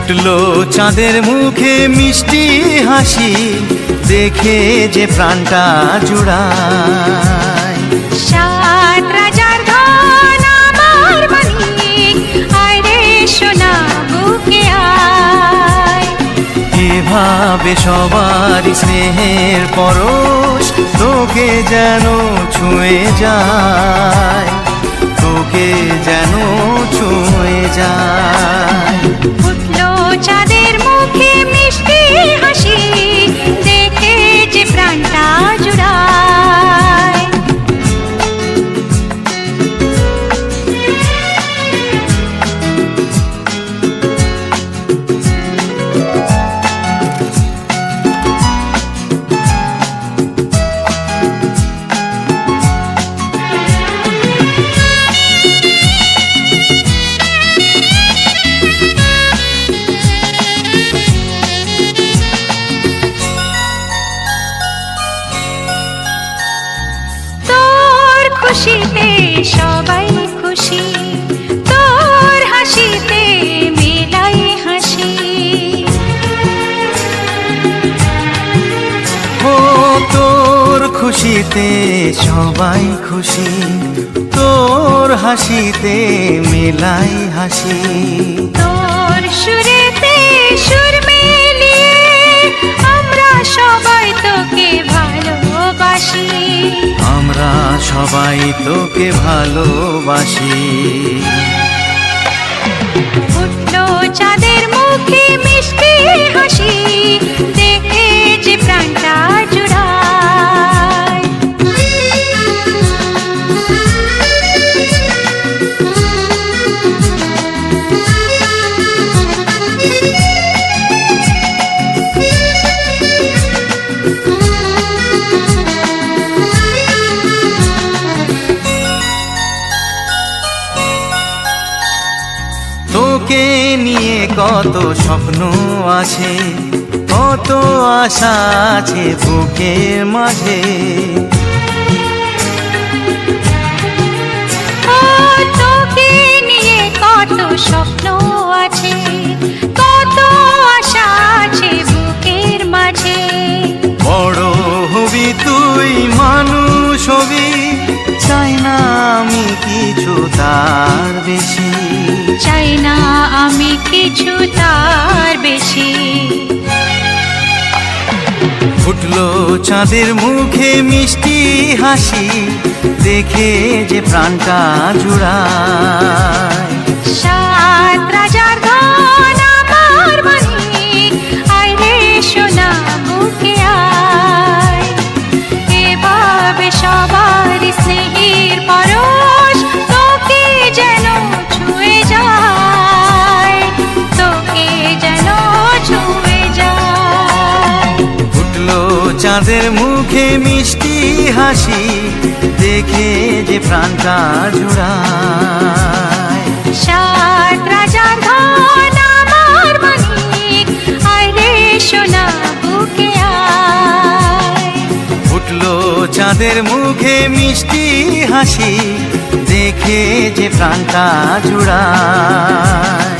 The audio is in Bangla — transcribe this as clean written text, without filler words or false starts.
ফুটলো চাঁদের মুখে মিষ্টি হাসি, দেখে যে প্রাণটা জুড়ায়। সাত রাজার ধন আমার মানিক, আয় রে সোনা বুকে আয়। এভাবে সবার স্নেহের পরশ তোকে যেন ছুঁয়ে যায়, তোকে যেন ছুঁয়ে যায়। ফুটলো চাঁদের মুখে মিষ্টি হাসি, দেখে যে প্রাণটা জুড়ায়। খুশিতে সবাই খুশি, তোর হাসিতে মেলাই হাসি। ও তোর খুশিতে সবাই খুশি, তোর হাসিতে মেলাই হাসি। তোর সুরেতে সুর মিলিয়ে আমরা সবাই তোকে ভালোবাসি, আমরা সবাই তোকে ভালোবাসি। ফুটলো চাঁদের মুখে মিষ্টি হাসি, দেখে যে প্রাণটা জুড়ায়। তোকে নিয়ে কত স্বপ্ন আছে, কত আশা আছে বুকের মাঝে। ও তোকে নিয়ে কত স্বপ্ন আছে, কত আশা আছে বুকের মাঝে। বড় হবি তুই, মানুষ হবি, চাই না আমি কিছু তার বেশি, চাই না আমি কিছু তার বেশি। ফুটলো চাঁদের মুখে মিষ্টি হাসি, দেখে যে প্রাণটা জুড়ায়। সাত রাজার ধন আমার মানিক, আয় রে সোনা বুকে আয়। এভাবে সবার স্নেহের পরশ তোকে যেন ছুঁয়ে যায়, তোকে যেন ছুঁয়ে যায়। ফুটলো চাঁদের মুখে মিষ্টি হাসি, দেখে যে প্রাণটা জুড়ায়। সাত রাজার ধন আমার মানিক, আয় রে সোনা বুকে আয়। ফুটলো চাঁদের মুখে মিষ্টি হাসি, দেখে যে প্রাণটা জুড়ায়।